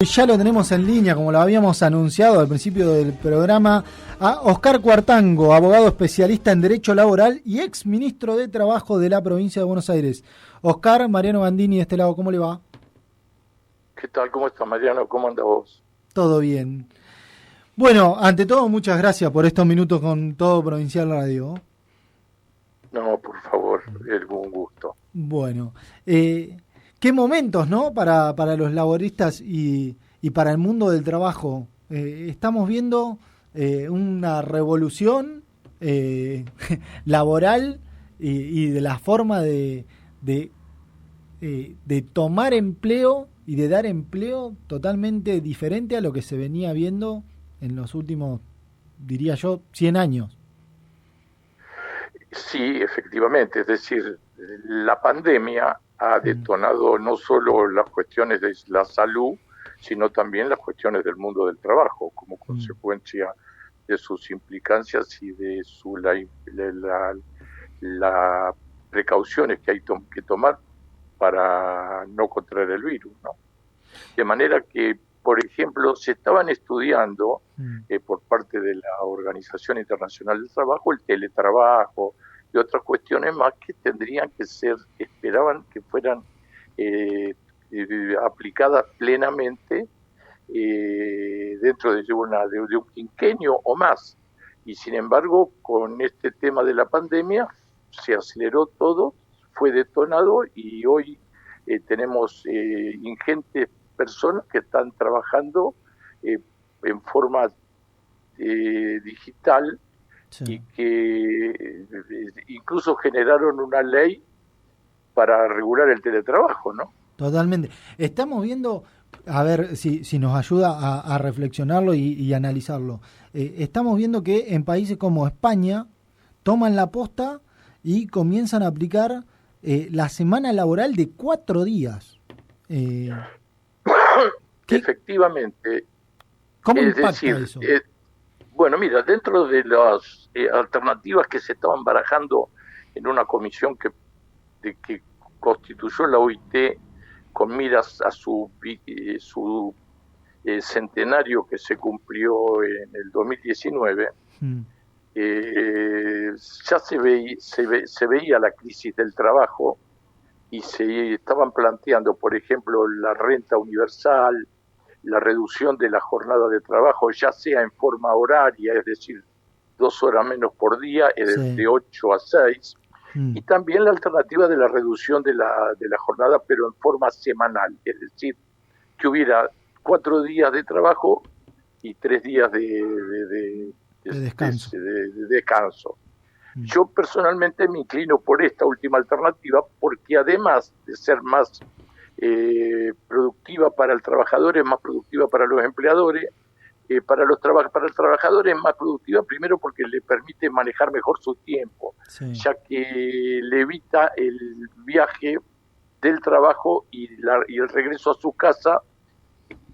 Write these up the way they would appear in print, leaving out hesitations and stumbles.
Ya lo tenemos en línea, como lo habíamos anunciado al principio del programa, a Oscar Cuartango, abogado especialista en Derecho Laboral y ex ministro de Trabajo de la provincia de Buenos Aires. Oscar, Mariano Gandini de este lado, ¿cómo le va? ¿Qué tal? ¿Cómo estás, Mariano? ¿Cómo anda vos? Todo bien. Bueno, ante todo, muchas gracias por estos minutos con Todo Provincial Radio. No, por favor, es un gusto. Bueno, qué momentos, ¿no? Para los laboristas y para el mundo del trabajo. Estamos viendo una revolución laboral y de la forma de tomar empleo y de dar empleo totalmente diferente a lo que se venía viendo en los últimos, diría yo, 100 años. Sí, efectivamente, es decir, la pandemia ha detonado no solo las cuestiones de la salud, sino también las cuestiones del mundo del trabajo, como consecuencia de sus implicancias y de las precauciones que hay que tomar para no contraer el virus, ¿no? De manera que, por ejemplo, se estaban estudiando por parte de la Organización Internacional del Trabajo el teletrabajo y otras cuestiones más que tendrían que ser, esperaban que fueran aplicadas plenamente dentro de un quinquenio o más. Y sin embargo, con este tema de la pandemia se aceleró todo, fue detonado y hoy tenemos ingentes personas que están trabajando en forma digital, sí, y que incluso generaron una ley para regular el teletrabajo, ¿no? Totalmente. Estamos viendo, a ver si nos ayuda a reflexionarlo y analizarlo. Estamos viendo que en países como España toman la posta y comienzan a aplicar la semana laboral de 4 días. Efectivamente. ¿Cómo impacta eso? Bueno, mira, dentro de las alternativas que se estaban barajando en una comisión que constituyó la OIT con miras a su centenario que se cumplió en el 2019, ya se veía la crisis del trabajo y se estaban planteando, por ejemplo, la renta universal, la reducción de la jornada de trabajo, ya sea en forma horaria, es decir, 2 horas menos por día, sí, de 8 a 6, y también la alternativa de la reducción de la jornada, pero en forma semanal, es decir, que hubiera 4 días de trabajo y 3 días de descanso. Yo personalmente me inclino por esta última alternativa porque además de ser más productiva para el trabajador, es más productiva para los empleadores, para el trabajador es más productiva primero porque le permite manejar mejor su tiempo, sí, ya que le evita el viaje del trabajo y el regreso a su casa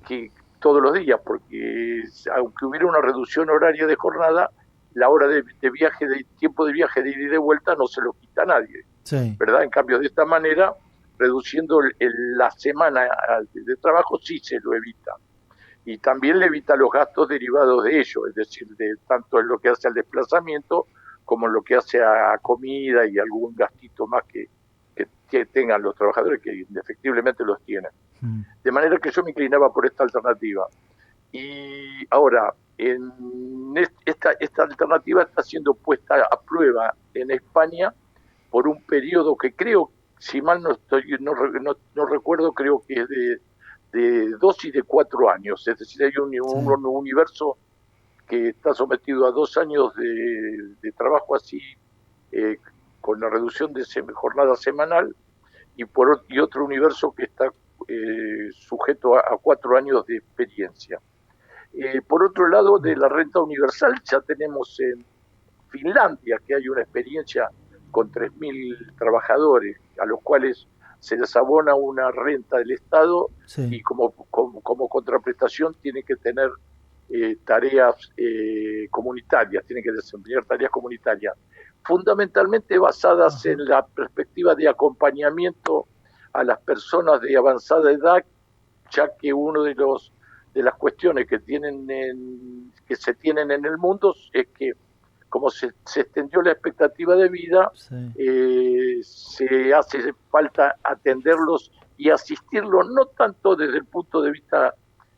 que todos los días, porque aunque hubiera una reducción horaria de jornada, la hora de viaje, de tiempo de viaje de ida y de vuelta no se lo quita a nadie, sí, ¿verdad? En cambio, de esta manera, reduciendo la semana de trabajo, sí se lo evita. Y también le evita los gastos derivados de ello, es decir, tanto en lo que hace al desplazamiento como en lo que hace a comida y algún gastito más que tengan los trabajadores, que indefectiblemente los tienen. De manera que yo me inclinaba por esta alternativa. Y ahora, esta alternativa está siendo puesta a prueba en España por un periodo que creo, si mal no recuerdo, creo que es de 2 y de 4 años. Es decir, hay un universo que está sometido a 2 años de trabajo así, con la reducción de jornada semanal, y otro universo que está sujeto a 4 años de experiencia. Por otro lado, de la renta universal, ya tenemos en Finlandia que hay una experiencia con 3.000 trabajadores, a los cuales se les abona una renta del Estado, sí, y como contraprestación tiene que tener tareas comunitarias, tiene que desempeñar tareas comunitarias, fundamentalmente basadas en la perspectiva de acompañamiento a las personas de avanzada edad, ya que uno de los de las cuestiones que que se tienen en el mundo es que como se extendió la expectativa de vida, Sí. se hace falta atenderlos y asistirlos no tanto desde el punto de vista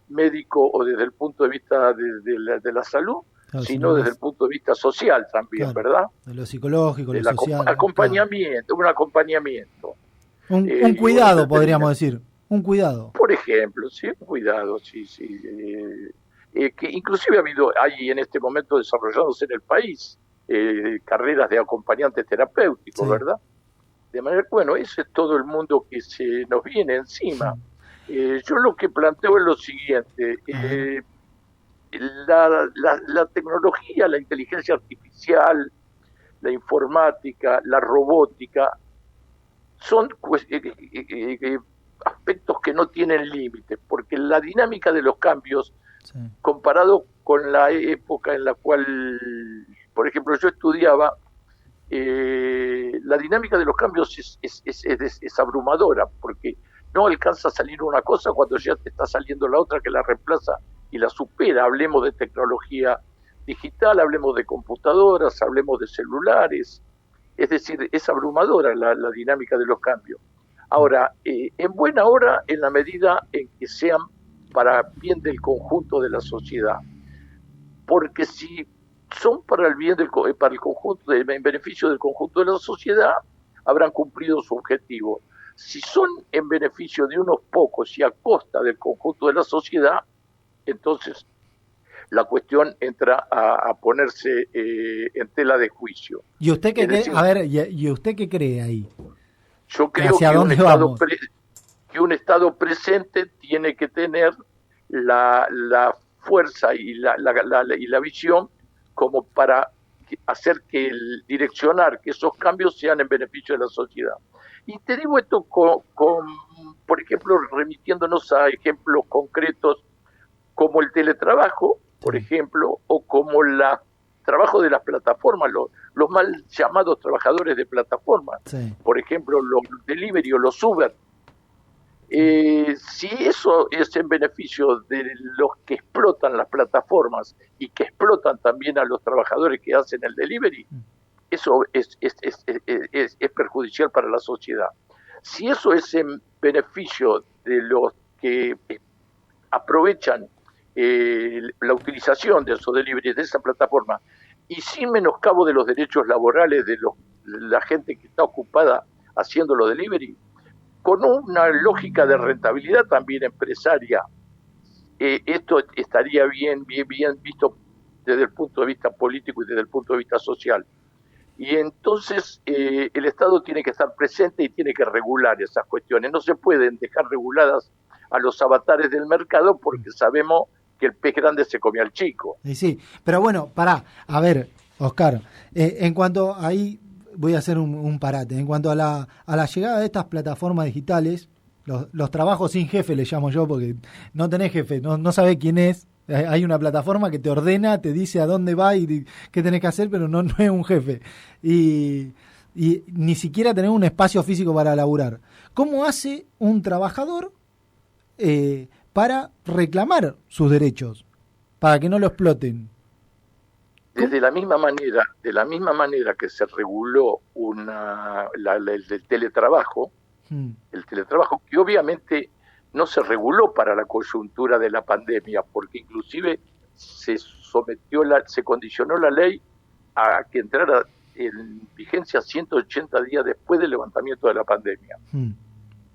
médico o desde el punto de vista de la salud, Claro, sino desde el punto de vista social también, claro, ¿verdad? de lo psicológico, lo Del social. acompañamiento, un acompañamiento. Un Y uno cuidado, se podríamos decir. Un cuidado. por ejemplo, sí, cuidado, sí, sí. Que inclusive hay en este momento desarrollados en el país carreras de acompañantes terapéuticos, Sí. ¿verdad? De manera que, bueno, ese es todo el mundo que se nos viene encima. Yo lo que planteo es lo siguiente, la tecnología, la inteligencia artificial, la informática, la robótica, son aspectos que no tienen límites, porque la dinámica de los cambios, Sí. comparado con la época en la cual, por ejemplo, yo estudiaba, la dinámica de los cambios es abrumadora, porque no alcanza a salir una cosa cuando ya te está saliendo la otra que la reemplaza y la supera. Hablemos de tecnología digital, hablemos de computadoras, hablemos de celulares, es decir, es abrumadora la dinámica de los cambios. Ahora, en buena hora, en la medida en que sean para bien del conjunto de la sociedad, porque si son para el bien para el conjunto, en beneficio del conjunto de la sociedad, habrán cumplido su objetivo. Si son en beneficio de unos pocos y a costa del conjunto de la sociedad, entonces la cuestión entra a ponerse en tela de juicio. ¿Y usted qué cree? decir, A ver, ¿y usted qué cree ahí? Yo creo ¿Hacia que dónde vamos? que un Estado presente tiene que tener la fuerza y la visión como para hacer que direccionar que esos cambios sean en beneficio de la sociedad. Y te digo esto por ejemplo, remitiéndonos a ejemplos concretos como el teletrabajo, por ejemplo, o como el trabajo de las plataformas, los mal llamados trabajadores de plataformas, Sí. por ejemplo, los delivery o los Uber. Si eso es en beneficio de los que explotan las plataformas y que explotan también a los trabajadores que hacen el delivery, eso es perjudicial para la sociedad. Si eso es en beneficio de los que aprovechan la utilización de esos delivery, de esa plataforma, y sin menoscabo de los derechos laborales de la gente que está ocupada haciendo los delivery, con una lógica de rentabilidad también empresaria, esto estaría bien visto desde el punto de vista político y desde el punto de vista social. Y entonces el Estado tiene que estar presente y tiene que regular esas cuestiones. No se pueden dejar reguladas a los avatares del mercado porque sabemos que el pez grande se come al chico. Sí, pero bueno, pará, a ver, Oscar, en cuanto ahí voy a hacer un parate, en cuanto a la llegada de estas plataformas digitales, los trabajos sin jefe le llamo yo porque no tenés jefe, no sabés quién es, hay una plataforma que te ordena, te dice a dónde va y qué tenés que hacer, pero no es un jefe, y ni siquiera tenés un espacio físico para laburar. ¿Cómo hace un trabajador para reclamar sus derechos, para que no lo exploten? De la misma manera que se reguló el teletrabajo, el teletrabajo que obviamente no se reguló para la coyuntura de la pandemia, porque inclusive se condicionó la ley a que entrara en vigencia 180 días después del levantamiento de la pandemia.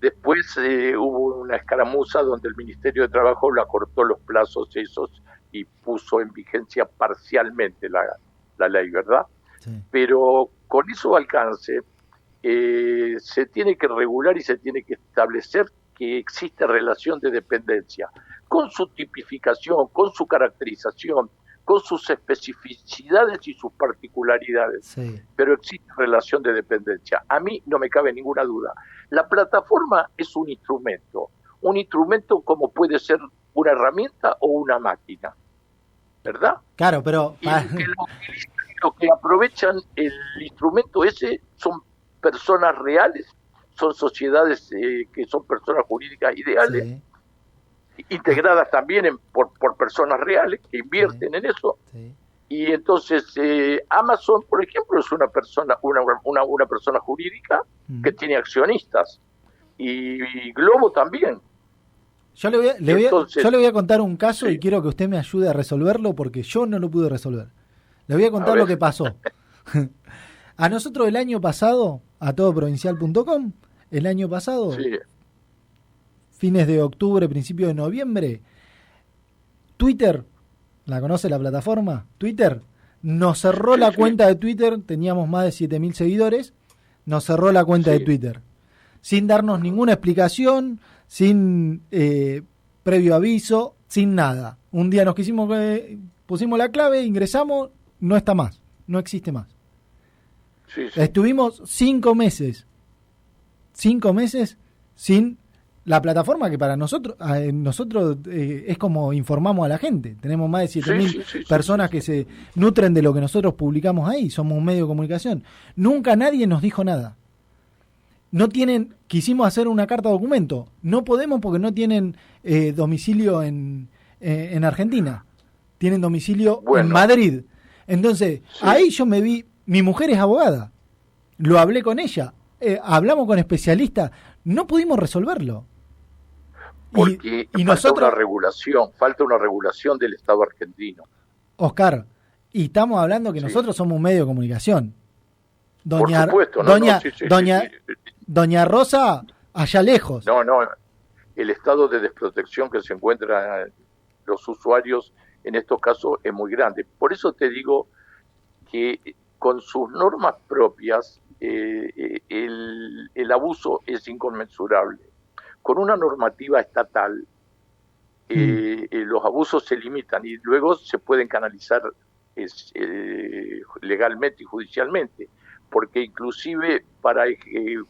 Después hubo una escaramuza donde el Ministerio de Trabajo le acortó los plazos esos y puso en vigencia parcialmente la ley, ¿verdad? Sí. Pero con eso alcance se tiene que regular y se tiene que establecer que existe relación de dependencia, con su tipificación, con su caracterización, con sus especificidades y sus particularidades, sí. Pero existe relación de dependencia. A mí no me cabe ninguna duda. La plataforma es un instrumento como puede ser una herramienta o una máquina, ¿verdad? Claro, pero... Y lo que aprovechan el instrumento ese son personas reales, son sociedades que son personas jurídicas ideales, sí. integradas también por personas reales que invierten en eso. Sí. Y entonces Amazon, por ejemplo, es una persona jurídica que tiene accionistas, y Globo también. Yo le voy a contar un caso y quiero que usted me ayude a resolverlo porque yo no lo pude resolver. Le voy a contar lo que pasó. A nosotros el año pasado, a todoprovincial.com, el año pasado, fines de octubre, principio de noviembre, Twitter, ¿la conoce la plataforma? Twitter nos cerró la cuenta de Twitter, teníamos más de 7.000 seguidores, nos cerró la cuenta de Twitter, sin darnos ninguna explicación, sin previo aviso, sin nada. Un día nos pusimos la clave, ingresamos, no está más, no existe más. Estuvimos 5 meses sin la plataforma, que para nosotros es como informamos a la gente. Tenemos más de 7.000 personas que se nutren de lo que nosotros publicamos ahí, somos un medio de comunicación. Nunca nadie nos dijo nada. Quisimos hacer una carta documento, no podemos porque no tienen domicilio en Argentina, tienen domicilio en Madrid. Entonces, ahí yo me vi, mi mujer es abogada, lo hablé con ella, hablamos con especialistas, no pudimos resolverlo. Porque falta una regulación del Estado argentino. Oscar, y estamos hablando que nosotros somos un medio de comunicación. Por supuesto, Doña Rosa, allá lejos. No, el estado de desprotección que se encuentran los usuarios en estos casos es muy grande. Por eso te digo que con sus normas propias el abuso es inconmensurable. Con una normativa estatal los abusos se limitan y luego se pueden canalizar legalmente y judicialmente, porque inclusive para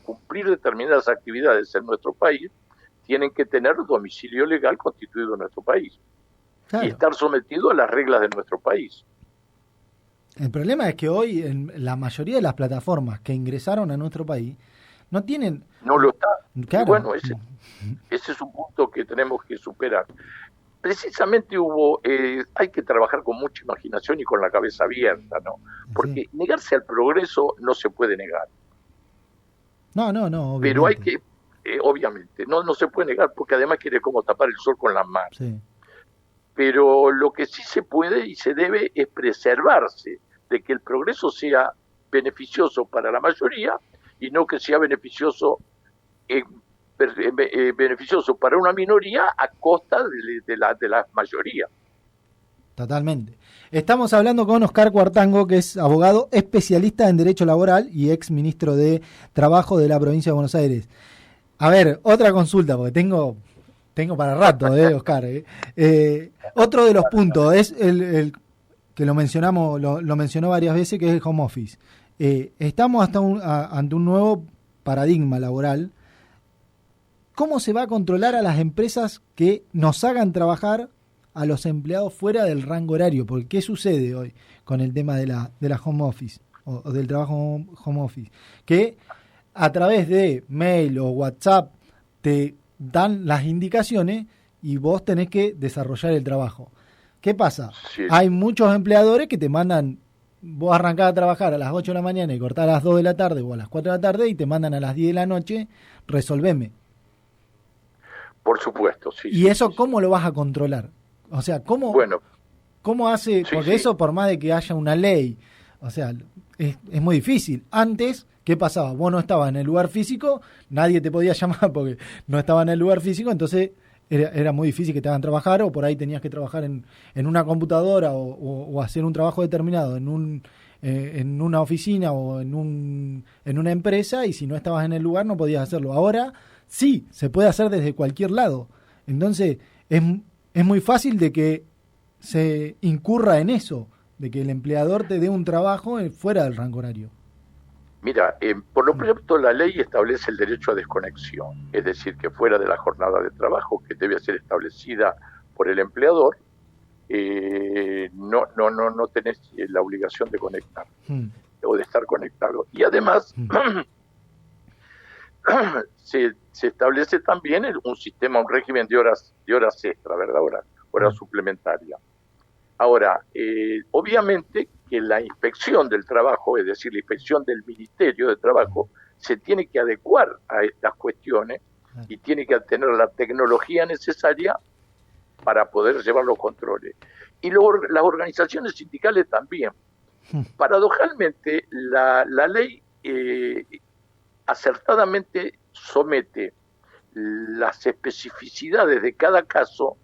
cumplir determinadas actividades en nuestro país tienen que tener domicilio legal constituido en nuestro país y estar sometido a las reglas de nuestro país. El problema es que hoy en la mayoría de las plataformas que ingresaron a nuestro país no tienen... No lo está. Claro. Y bueno, ese es un punto que tenemos que superar. Precisamente hay que trabajar con mucha imaginación y con la cabeza abierta, ¿no? Porque negarse al progreso no se puede negar. No, obviamente. Pero hay que, obviamente, no se puede negar porque además quiere como tapar el sol con las manos. Sí. Pero lo que sí se puede y se debe es preservarse de que el progreso sea beneficioso para la mayoría y no que sea beneficioso para una minoría a costa de la mayoría. Totalmente. Estamos hablando con Oscar Cuartango, que es abogado especialista en Derecho Laboral y ex ministro de Trabajo de la provincia de Buenos Aires. A ver, otra consulta, porque tengo para rato, Oscar. Otro de los puntos es el que lo mencionó varias veces, que es el home office. Estamos ante un nuevo paradigma laboral. ¿Cómo se va a controlar a las empresas que nos hagan trabajar a los empleados fuera del rango horario? Porque ¿qué sucede hoy con el tema de la home office o del trabajo home office? Que a través de mail o WhatsApp te dan las indicaciones y vos tenés que desarrollar el trabajo. ¿Qué pasa? Sí. Hay muchos empleadores que te mandan, vos arrancás a trabajar a las 8 de la mañana y cortás a las 2 de la tarde o a las 4 de la tarde y te mandan a las 10 de la noche, resolveme. Por supuesto, sí. ¿Y eso cómo lo vas a controlar? O sea, ¿cómo hace? Porque eso, por más de que haya una ley, o sea, es muy difícil. Antes, ¿qué pasaba? Vos no estabas en el lugar físico, nadie te podía llamar porque no estaba en el lugar físico, entonces era muy difícil que te hagan trabajar, o por ahí tenías que trabajar en una computadora o hacer un trabajo determinado en una oficina o en una empresa, y si no estabas en el lugar no podías hacerlo. Ahora sí, se puede hacer desde cualquier lado. Entonces es muy fácil de que se incurra en eso, de que el empleador te dé un trabajo fuera del rango horario. Mira, por lo pronto la ley establece el derecho a desconexión, es decir, que fuera de la jornada de trabajo que debe ser establecida por el empleador, no tenés la obligación de conectar o de estar conectado. Y además se establece también un sistema, un régimen de horas extra, ¿verdad? Horas suplementarias. Ahora, obviamente que la inspección del trabajo, es decir, la inspección del Ministerio de Trabajo, se tiene que adecuar a estas cuestiones y tiene que tener la tecnología necesaria para poder llevar los controles. Y luego las organizaciones sindicales también. Paradojalmente, la ley acertadamente somete las especificidades de cada caso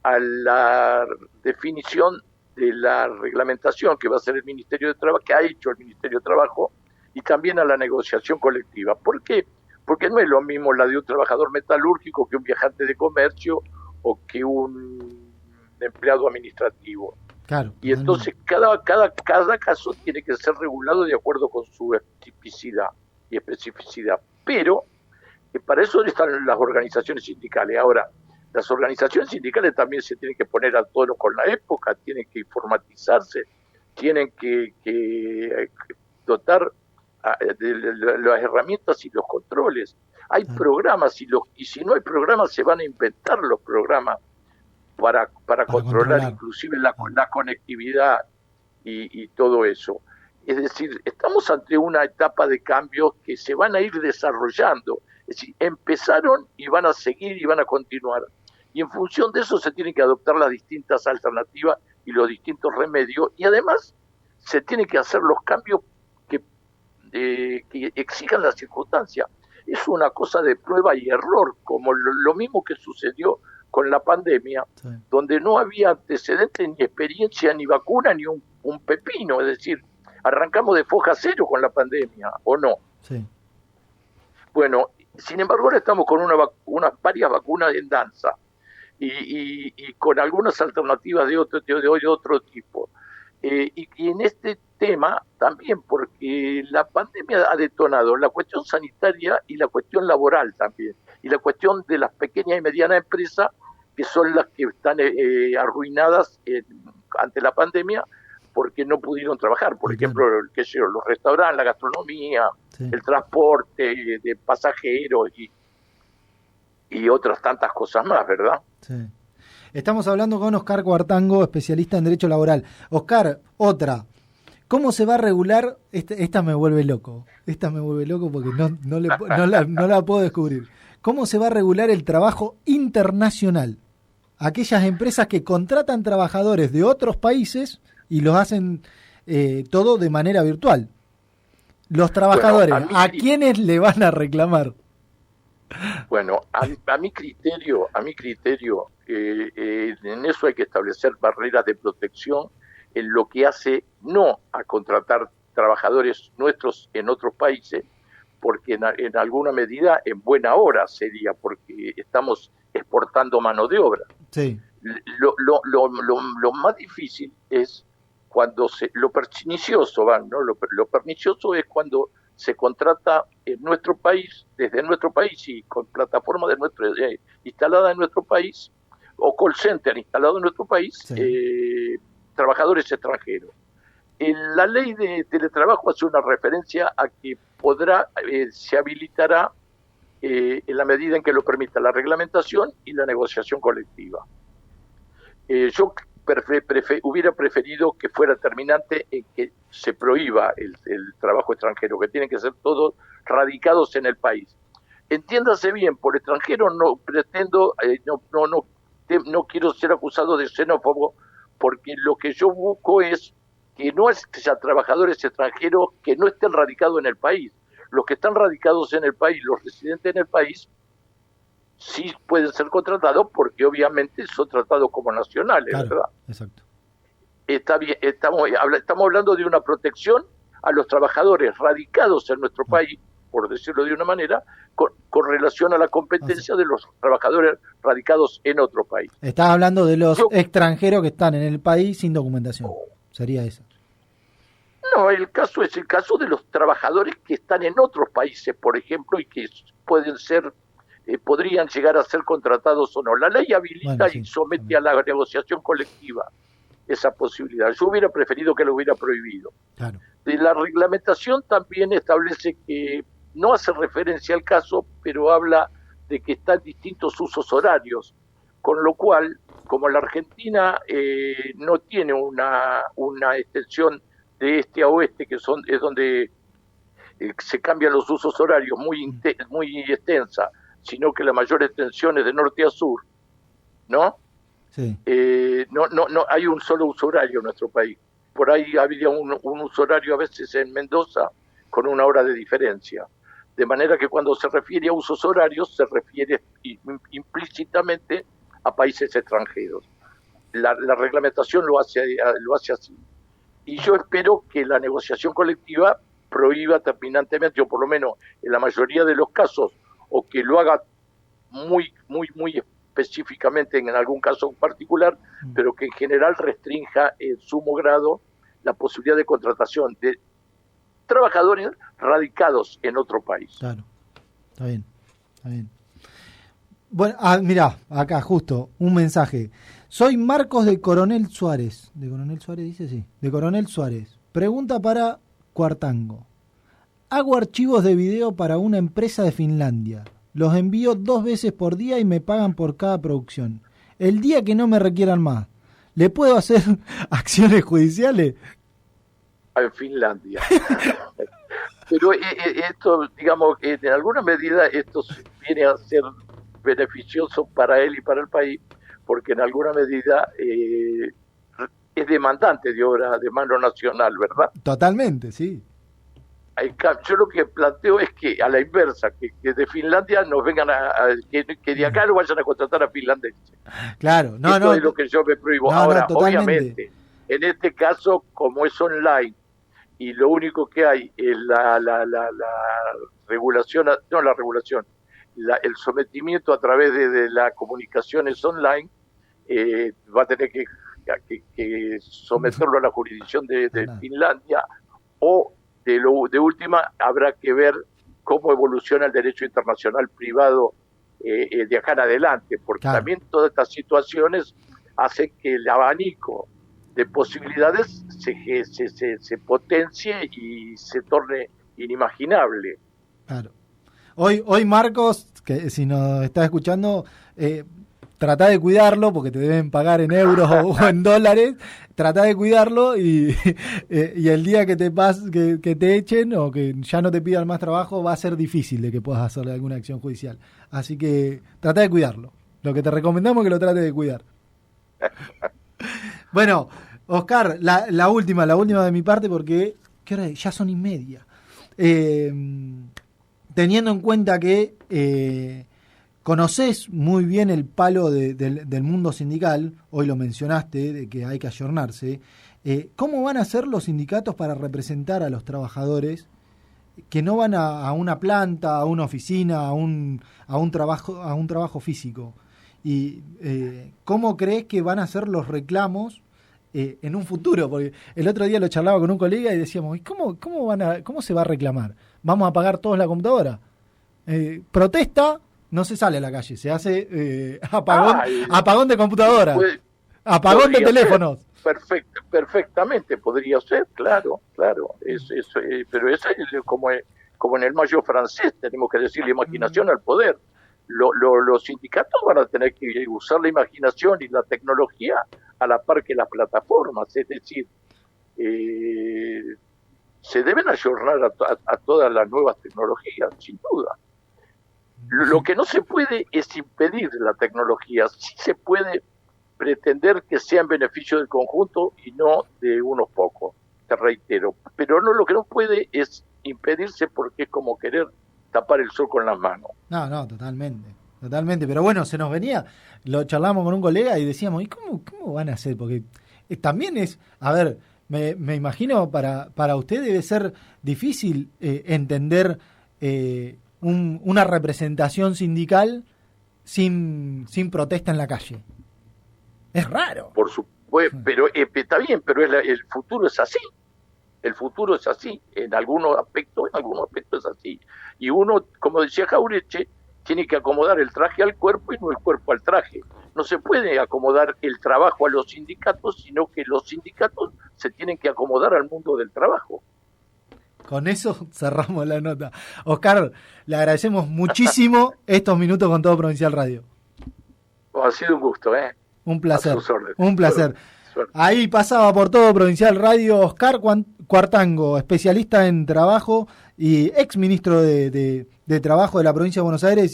a la definición de la reglamentación que va a hacer el Ministerio de Trabajo, que ha hecho el Ministerio de Trabajo, y también a la negociación colectiva. ¿Por qué? Porque no es lo mismo la de un trabajador metalúrgico que un viajante de comercio o que un empleado administrativo. Claro, y entonces cada caso tiene que ser regulado de acuerdo con su tipicidad y especificidad. Pero para eso están las organizaciones sindicales. Ahora, las organizaciones sindicales también se tienen que poner a tono con la época, tienen que informatizarse, tienen que dotar de las herramientas y los controles. Hay programas y si no hay programas se van a inventar los programas para controlar inclusive la conectividad y todo eso. Es decir, estamos ante una etapa de cambios que se van a ir desarrollando. Es decir, empezaron y van a seguir y van a continuar. Y en función de eso se tienen que adoptar las distintas alternativas y los distintos remedios. Y además se tienen que hacer los cambios que exijan las circunstancias. Es una cosa de prueba y error, como lo mismo que sucedió con la pandemia, sí, donde no había antecedentes, ni experiencia, ni vacuna, ni un pepino. Es decir, arrancamos de foja cero con la pandemia, ¿o no? Sí. Bueno, sin embargo, ahora estamos con varias vacunas en danza y con algunas alternativas de otro tipo. Y en este tema también, porque la pandemia ha detonado la cuestión sanitaria y la cuestión laboral también, y la cuestión de las pequeñas y medianas empresas, que son las que están arruinadas ante la pandemia porque no pudieron trabajar. Por ejemplo, los restaurantes, la gastronomía, sí, el transporte de pasajeros y otras tantas cosas más, ¿verdad? Sí. Estamos hablando con Oscar Cuartango, especialista en Derecho Laboral. Oscar, otra. ¿Cómo se va a regular? Esta me vuelve loco. Esta me vuelve loco porque no la puedo descubrir. ¿Cómo se va a regular el trabajo internacional? Aquellas empresas que contratan trabajadores de otros países y los hacen todo de manera virtual. Los trabajadores, bueno, ¿a quiénes le van a reclamar? Bueno, a mi criterio, en eso hay que establecer barreras de protección en lo que hace no a contratar trabajadores nuestros en otros países, porque en alguna medida, en buena hora sería, porque estamos exportando mano de obra. Sí. Lo más difícil es cuando lo pernicioso, ¿no? Lo pernicioso es cuando se contrata en nuestro país, desde nuestro país y con plataforma instalada en nuestro país, o call center instalado en nuestro país, sí, trabajadores extranjeros. En la ley de teletrabajo hace una referencia a que se habilitará en la medida en que lo permita la reglamentación y la negociación colectiva. Yo hubiera preferido que fuera terminante en que se prohíba el trabajo extranjero, que tienen que ser todos radicados en el país. Entiéndase bien, por extranjero no pretendo, no quiero ser acusado de xenófobo, porque lo que yo busco es que no sean trabajadores extranjeros que no estén radicados en el país. Los que están radicados en el país, los residentes en el país, sí pueden ser contratados porque obviamente son tratados como nacionales, claro, ¿verdad? Exacto. Está bien, estamos hablando de una protección a los trabajadores radicados en nuestro país, por decirlo de una manera, con relación a la competencia de los trabajadores radicados en otro país. Estás hablando de los extranjeros que están en el país sin documentación. Sería eso. No, el caso es el caso de los trabajadores que están en otros países, por ejemplo, y que podrían llegar a ser contratados o no. La ley habilita y somete a la negociación colectiva esa posibilidad. Yo hubiera preferido que lo hubiera prohibido. Claro. La reglamentación también establece que no hace referencia al caso, pero habla de que están distintos usos horarios, con lo cual, como la Argentina no tiene una extensión de este a oeste, es donde se cambian los usos horarios muy extensa, sino que la mayor extensión es de norte a sur, ¿no? Sí. No hay un solo uso horario en nuestro país. Por ahí había un uso horario a veces en Mendoza con una hora de diferencia. De manera que cuando se refiere a usos horarios se refiere implícitamente a países extranjeros. La reglamentación lo hace así. Y yo espero que la negociación colectiva prohíba terminantemente, o por lo menos en la mayoría de los casos, o que lo haga muy específicamente en algún caso particular, pero que en general restrinja en sumo grado la posibilidad de contratación de trabajadores radicados en otro país. Claro, está bien. Bueno, mirá, acá justo un mensaje. Soy Marcos de Coronel Suárez. ¿De Coronel Suárez dice? Sí. De Coronel Suárez. Pregunta para Cuartango. Hago archivos de video para una empresa de Finlandia. Los envío 2 veces por día y me pagan por cada producción. El día que no me requieran más, ¿le puedo hacer acciones judiciales? En Finlandia. Pero esto, digamos, que en alguna medida esto viene a ser beneficioso para él y para el país, porque en alguna medida es demandante de obra de mano nacional, ¿verdad? Totalmente, sí. Yo lo que planteo es que a la inversa, que de Finlandia nos vengan que de acá no vayan a contratar a finlandeses. Claro, Esto es lo que yo me prohíbo. Ahora, obviamente, en este caso, como es online y lo único que hay es la regulación, el sometimiento a través de las comunicaciones online, va a tener que someterlo a la jurisdicción de Finlandia, o de última habrá que ver cómo evoluciona el derecho internacional privado de acá en adelante, porque también todas estas situaciones hacen que el abanico de posibilidades se potencie y se torne inimaginable. Claro. Hoy Marcos, que si nos está escuchando, trata de cuidarlo porque te deben pagar en euros o en dólares. Trata de cuidarlo y el día que te echen o que ya no te pidan más trabajo va a ser difícil de que puedas hacerle alguna acción judicial. Así que trata de cuidarlo. Lo que te recomendamos es que lo trates de cuidar. Bueno, Oscar, la última de mi parte porque ¿qué hora es? Ya son 1:30. Teniendo en cuenta que conocés muy bien el palo del mundo sindical, hoy lo mencionaste, de que hay que ayornarse, ¿cómo van a hacer los sindicatos para representar a los trabajadores que no van a una planta, a una oficina, a un trabajo físico? ¿Y cómo crees que van a ser los reclamos en un futuro? Porque el otro día lo charlaba con un colega y decíamos, ¿cómo se va a reclamar? ¿Vamos a pagar todos la computadora? Protesta, no se sale a la calle, se hace apagón de computadora, apagón de teléfonos. Perfectamente podría ser, claro. Pero eso es como en el mayo francés, tenemos que decir la imaginación al poder. Los sindicatos van a tener que usar la imaginación y la tecnología a la par que las plataformas, es decir, se deben ayornar a todas las nuevas tecnologías, sin duda. Lo que no se puede es impedir la tecnología, sí se puede pretender que sea en beneficio del conjunto y no de unos pocos, te reitero, pero lo que no puede es impedirse, porque es como querer tapar el sol con las manos. No, totalmente, pero bueno, se nos venía, lo charlamos con un colega y decíamos, ¿y cómo van a hacer? Porque también es, a ver, me imagino para usted debe ser difícil entender una representación sindical sin protesta en la calle. Es raro. Por supuesto, pero está bien, pero el futuro es así. El futuro es así, en algunos aspectos es así. Y uno, como decía Jauretche, tiene que acomodar el traje al cuerpo y no el cuerpo al traje. No se puede acomodar el trabajo a los sindicatos, sino que los sindicatos se tienen que acomodar al mundo del trabajo. Con eso cerramos la nota. Oscar, le agradecemos muchísimo estos minutos con Todo Provincial Radio. Ha sido un gusto, ¿eh? Un placer. A sus órdenes. Un placer. Suerte. Ahí pasaba por Todo Provincial Radio Oscar Cuartango, especialista en trabajo y ex ministro de Trabajo de la provincia de Buenos Aires.